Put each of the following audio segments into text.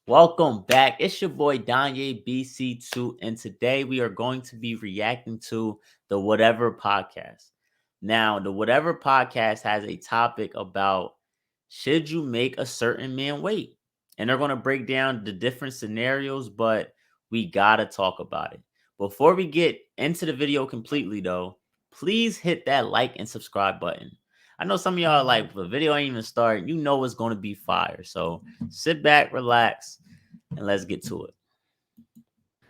Welcome back. It's your boy Danye BC2, and today we are going to be reacting to the Whatever podcast. Now, the Whatever podcast has a topic about should you make a certain man wait? And they're going to break down the different scenarios, but we got to talk about it. Before we get into the video completely, though, please hit that like and subscribe button. I know some of y'all are like, the video ain't even started. You know it's going to be fire. So sit back, relax, and let's get to it.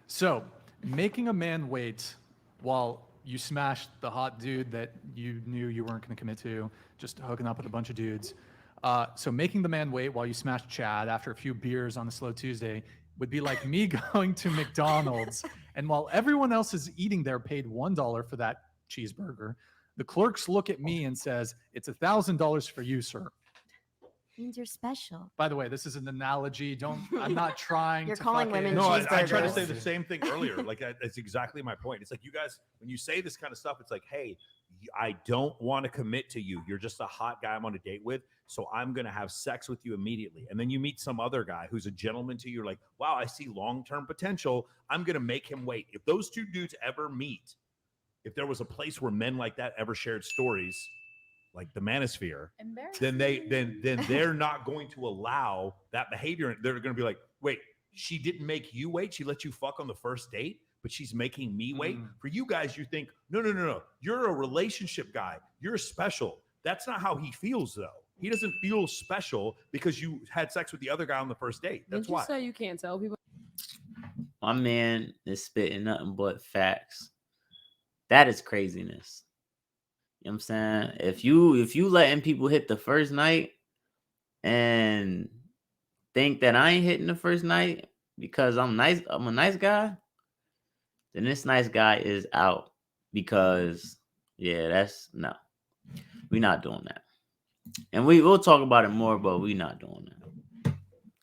So, making a man wait while you smashed the hot dude that you knew you weren't going to commit to, just hooking up with a bunch of dudes. So, making the man wait while you smashed Chad after a few beers on a slow Tuesday would be like me going to McDonald's and while everyone else is eating there paid $1 for that cheeseburger, the clerks look at me and says, "It's $1,000 for you, sir." Means you're special. By the way, this is an analogy. I'm not trying You're to calling fucking- women No, I tried to cheeseburgers. say the same thing earlier. Like, that's exactly my point. It's like you guys, when you say this kind of stuff, it's like, hey, I don't want to commit to you. You're just a hot guy I'm on a date with. So I'm going to have sex with you immediately. And then you meet some other guy who's a gentleman to you. You're like, wow, I see long-term potential. I'm going to make him wait. If those two dudes ever meet, if there was a place where men like that ever shared stories, like the manosphere, then they're not going to allow that behavior. They're going to be like, wait, she didn't make you wait. She let you fuck on the first date, but she's making me wait. For you guys, you think, no. You're a relationship guy. You're special. That's not how he feels, though. He doesn't feel special because you had sex with the other guy on the first date. That's Didn't you why. say you can't tell people? My man is spitting nothing but facts. That is craziness. You know what I'm saying? If you letting people hit the first night and think that I ain't hitting the first night because I'm a nice guy, then this nice guy is out. Because no. We're not doing that. And we'll talk about it more, but we're not doing that.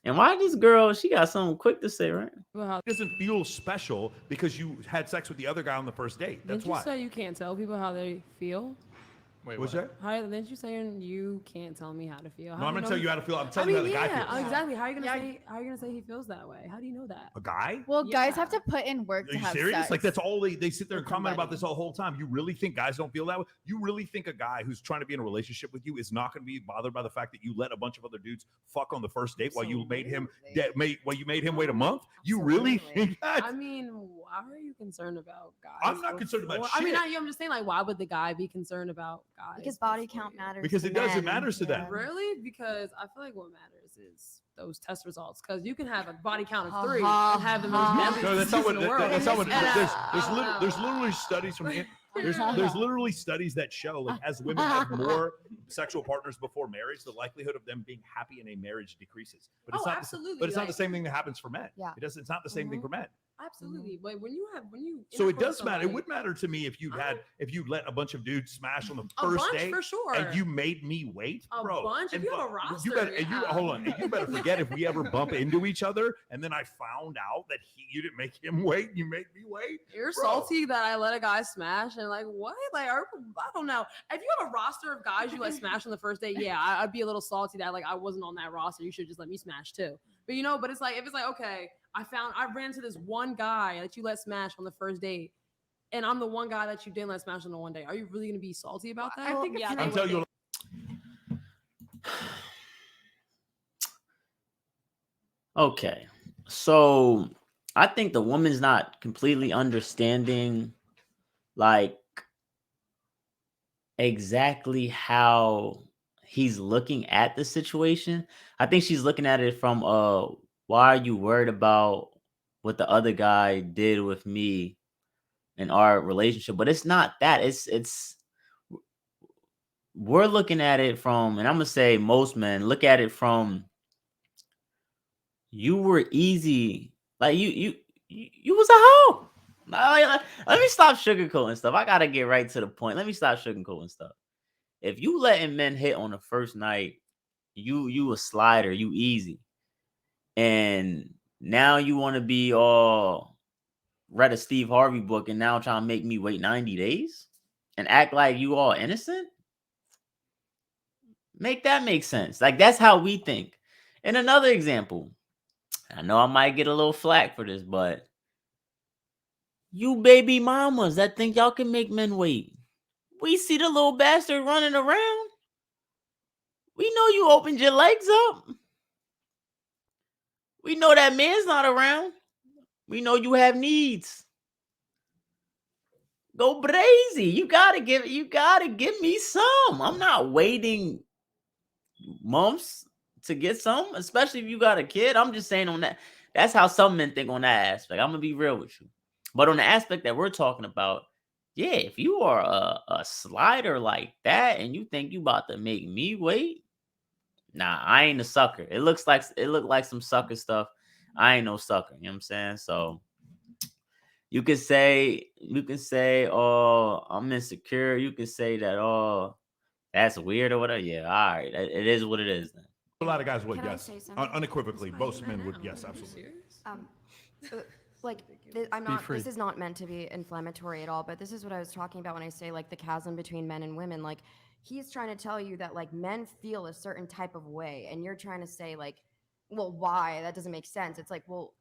And why this girl, she got something quick to say, right? How, He doesn't feel special because you had sex with the other guy on the first date. That's didn't you why. say you can't tell people how they feel? Wait, What's what? that? How didn't you say you can't tell me how to feel? No, I'm going to tell you how to feel. I'm I telling mean, you how the guy yeah, feels. exactly. How are you gonna say he feels that way? How do you know that? A guy? Well, guys have Yeah. to put in work Are to you have serious? sex. Like, that's all they sit there and with comment about somebody. this the whole time. You really think guys don't feel that way? You really think a guy who's trying to be in a relationship with you is not going to be bothered by the fact that you let a bunch of other dudes fuck on the first date while you made him while you made him wait a month? You really Absolutely. think that? I mean, why are you concerned about guys? I'm not concerned about I mean, shit. I'm just saying, like, why would the guy be concerned about guys? Because body before count you? matters. Because to it does, it men. matters to them. Yeah. Really? Because I feel like what matters is those test results. Because you can have a body count of 3 Ha, and have the most ha. manly No, that's not what. in the world. That's not what. And, There's literally studies from the. There's literally studies that show, like, as women have more sexual partners before marriage, the likelihood of them being happy in a marriage decreases. But it's Oh, not. absolutely, But it's not the like- same thing that happens for men. Yeah. It's not the same thing for men. Absolutely, but when you So it intercourse does with matter. It somebody- would matter to me if you let a bunch of dudes smash on the A first bunch, date for sure. and you made me wait, A bro. bunch? If and you have a fu- roster, you better, and you yeah. hold on. And you better forget if we ever bump into each other and then I found out that you didn't make him wait, you made me wait. You're Bro. salty that I let a guy smash and like what? Like I don't know. If you have a roster of guys you let smash on the first date, yeah, I'd be a little salty that like I wasn't on that roster. You should just let me smash too. But but it's like if it's like okay, I ran into this one guy that you let smash on the first date, and I'm the one guy that you didn't let smash on the one day. Are you really gonna be salty about that? I think yeah, it's they I'm would telling you. be. Okay. So I think the woman's not completely understanding like exactly how he's looking at the situation. I think she's looking at it from why are you worried about what the other guy did with me in our relationship? But it's not that. It's we're looking at it from, and I'm gonna say most men look at it from you were easy. Like you was a hoe. Let me stop sugarcoating stuff. I gotta get right to the point. Let me stop sugarcoating stuff. If you letting men hit on the first night, you a slider, you easy. And now you want to be all read a Steve Harvey book and now trying to make me wait 90 days and act like you all innocent? Make that make sense. Like that's how we think. And another example. I know I might get a little flack for this, but you baby mamas that think y'all can make men wait. We see the little bastard running around. We know you opened your legs up. We know that man's not around. We know you have needs. Go crazy. You gotta give me some. I'm not waiting months to get some, especially if you got a kid. I'm just saying on that. That's how some men think on that aspect. I'm gonna be real with you. But on the aspect that we're talking about, yeah, if you are a slider like that and you think you about to make me wait, nah, I ain't a sucker. It looked like some sucker stuff. I ain't no sucker. You know what I'm saying? So you can say, oh, I'm insecure. You can say that, oh, that's weird or whatever. Yeah, all right. It is what it is then. A lot of guys would, Can I yes. say something? Unequivocally, Why most you men mad would, now? yes, Are you absolutely. serious? Like I'm not. free. This is not meant to be inflammatory at all. But this is what I was talking about when I say like the chasm between men and women. Like he's trying to tell you that like men feel a certain type of way, and you're trying to say like, well, why? That doesn't make sense. It's like, well,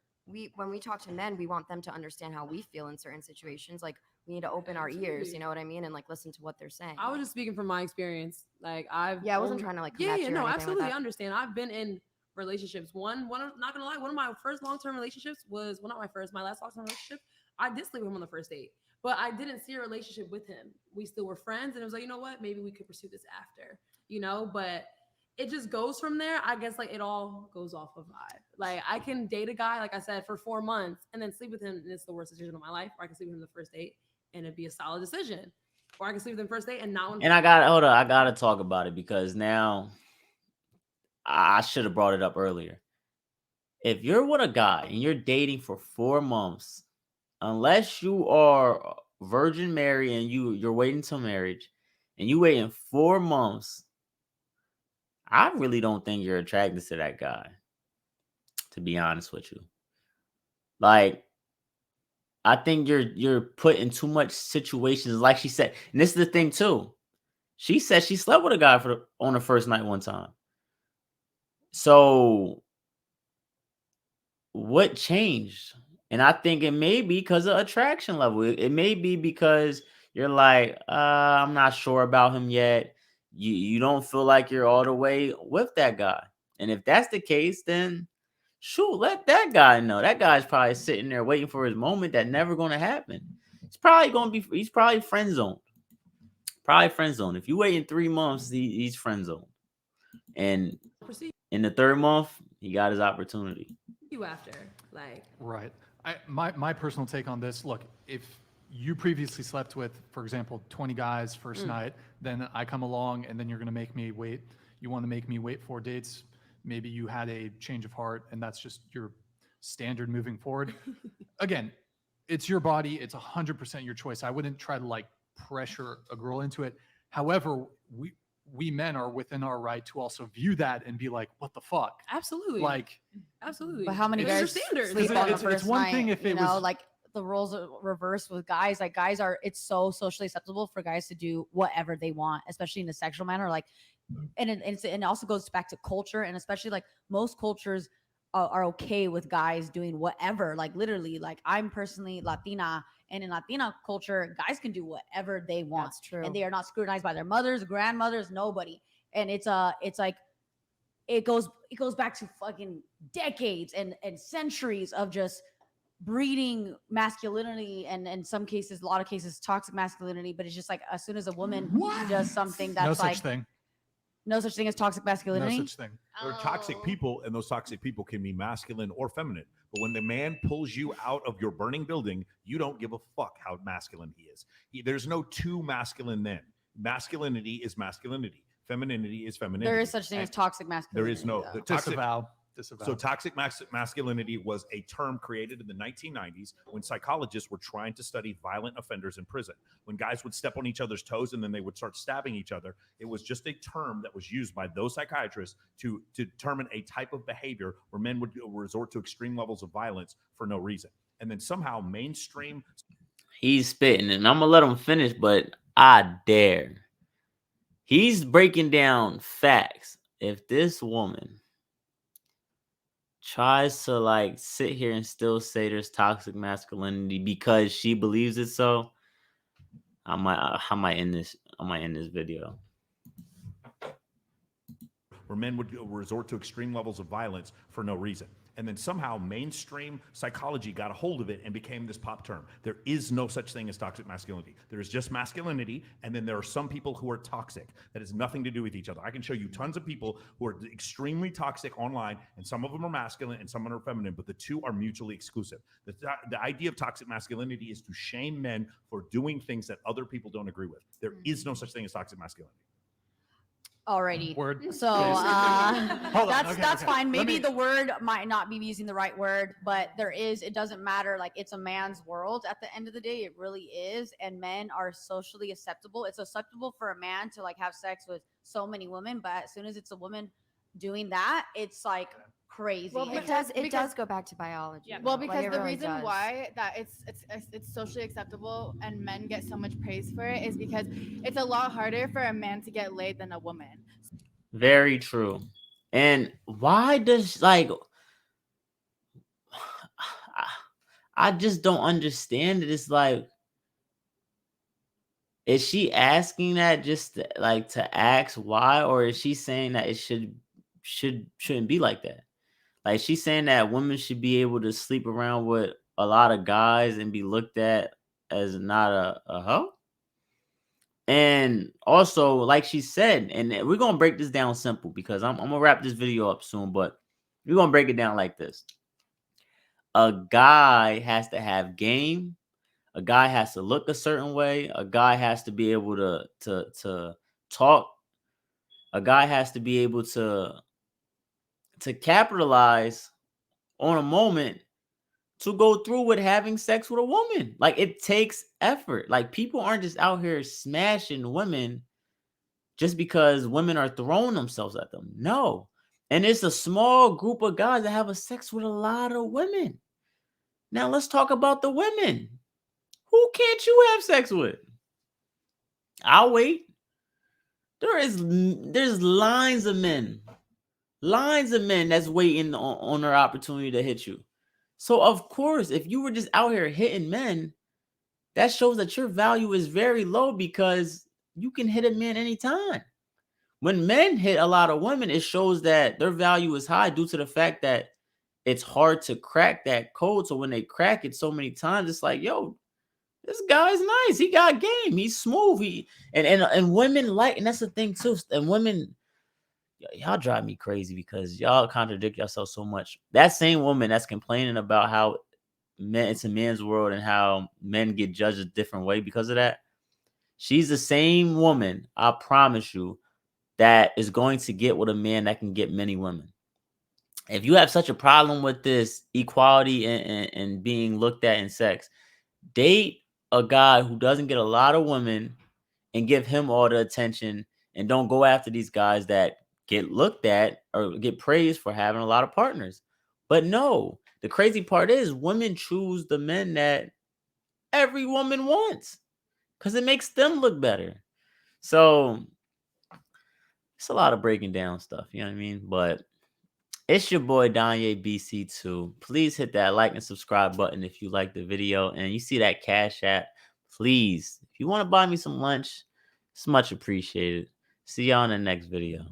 when we talk to men, we want them to understand how we feel in certain situations. Like we need to open our ears. Absolutely. You know what I mean? And like listen to what they're saying. I was just speaking from my experience. Like I wasn't trying to like come yeah, at yeah, you or no, anything absolutely. Like I that. understand. I've been in relationships. One, I'm not gonna lie. One of my first long-term relationships was not my first, my last long-term relationship. I did sleep with him on the first date, but I didn't see a relationship with him. We still were friends, and it was like, you know what? Maybe we could pursue this after, but it just goes from there. I guess like it all goes off of vibe. Like I can date a guy, like I said, for 4 months and then sleep with him, and it's the worst decision of my life. Or I can sleep with him the first date and it'd be a solid decision. Or I can sleep with him first date and not. And I gotta talk about it because now I should have brought it up earlier. If you're with a guy and you're dating for 4 months, unless you are Virgin Mary and you're waiting till marriage, and you waiting 4 months, I really don't think you're attracted to that guy. To be honest with you, like I think you're put in too much situations. Like she said, and this is the thing too. She said she slept with a guy on the first night one time. So what changed? And I think it may be because of attraction level. It may be because you're like, I'm not sure about him yet. You don't feel like you're all the way with that guy. And if that's the case, then shoot, let that guy know. That guy's probably sitting there waiting for his moment that never gonna happen. He's probably friend zoned. Probably friend zoned. If you wait in 3 months, he's friend zoned. And Proceed in the 3rd month, he got his opportunity. you after. Like Right. My personal take on this, look, if you previously slept with, for example, 20 guys first night, then I come along and then you're going to make me wait. You want to make me wait 4 dates. Maybe you had a change of heart and that's just your standard moving forward. Again, it's your body. It's 100% your choice. I wouldn't try to like pressure a girl into it. However, we men are within our right to also view that and be like, what the fuck? absolutely. Like, absolutely. But how many It's your guys standards. sleep It's- on the it's first one night? thing if you it know, was- like the roles are reversed with guys. Like guys are, it's so socially acceptable for guys to do whatever they want, especially in a sexual manner. Like, and it also goes back to culture, and especially like most cultures are okay with guys doing whatever. Like literally, like I'm personally Latina, and in Latina culture, guys can do whatever they want. That's true. And they are not scrutinized by their mothers, grandmothers, nobody. And it's like it goes back to fucking decades and centuries of just breeding masculinity, and in some cases, a lot of cases, toxic masculinity. But it's just like as soon as a woman does something that's no like such thing. no such thing as toxic No masculinity. such thing. There are toxic people, and those toxic people can be masculine or feminine. But when the man pulls you out of your burning building, you don't give a fuck how masculine he is. There's no two masculine men. Masculinity is masculinity. Femininity is femininity. There is such thing And as toxic masculinity. there is no though. the toxic. Disavow. So toxic masculinity was a term created in the 1990s when psychologists were trying to study violent offenders in prison. When guys would step on each other's toes and then they would start stabbing each other, it was just a term that was used by those psychiatrists to determine a type of behavior where men would resort to extreme levels of violence for no reason. And then somehow mainstream. He's spitting, and I'm gonna let him finish, but I dare. He's breaking down facts. If this woman tries to like sit here and still say there's toxic masculinity because she believes it, so I might end this. I might end this video. where men would resort to extreme levels of violence for no reason. And then somehow mainstream psychology got a hold of it and became this pop term. There is no such thing as toxic masculinity. There is just masculinity, and then there are some people who are toxic. That has nothing to do with each other. I can show you tons of people who are extremely toxic online, and some of them are masculine and some are feminine, but the two are mutually exclusive. The idea of toxic masculinity is to shame men for doing things that other people don't agree with. There is no such thing as toxic masculinity. Alrighty. Word. So Hold on, that's okay, that's okay. fine. Let Maybe me- the word might not be using the right word, but it doesn't matter. Like, it's a man's world at the end of the day. It really is. And men are socially acceptable. It's acceptable for a man to like have sex with so many women, but as soon as it's a woman doing that, it's like crazy. Well, And it does go back to biology. Yeah. though. Well, Like, because it the really reason does. why that it's socially acceptable and men get so much praise for it is because it's a lot harder for a man to get laid than a woman. Very true. And why does like I just don't understand it. It's like, is she asking that just to ask why, or is she saying that it shouldn't be like that? Like, she's saying that women should be able to sleep around with a lot of guys and be looked at as not a hoe. And also, like she said, and we're gonna break this down simple because I'm gonna wrap this video up soon, but we're gonna break it down like this. A guy has to have game. A guy has to look a certain way. A guy has to be able to talk. A guy has to be able to capitalize on a moment to go through with having sex with a woman. Like, it takes effort. Like, people aren't just out here smashing women just because women are throwing themselves at them. No. And it's a small group of guys that have a sex with a lot of women. Now let's talk about the women. Who can't you have sex with? I'll wait. There's lines of men that's waiting on their opportunity to hit you. So of course, if you were just out here hitting men, that shows that your value is very low because you can hit a man anytime. When men hit a lot of women, it shows that their value is high due to the fact that it's hard to crack that code. So when they crack it so many times, it's like, yo, this guy's nice. He got game. He's smooth. And women like, and that's the thing too. And women, y'all drive me crazy because y'all contradict yourself so much. That same woman that's complaining about how it's a man's world and how men get judged a different way because of that, she's the same woman, I promise you, that is going to get with a man that can get many women. If you have such a problem with this equality and being looked at in sex, date a guy who doesn't get a lot of women and give him all the attention, and don't go after these guys that get looked at or get praised for having a lot of partners. But no, the crazy part is women choose the men that every woman wants because it makes them look better. So it's a lot of breaking down stuff, you know what I mean? But it's your boy Danye BC2. Please hit that like and subscribe button if you like the video. And you see that Cash App, please, if you want to buy me some lunch, it's much appreciated. See y'all in the next video.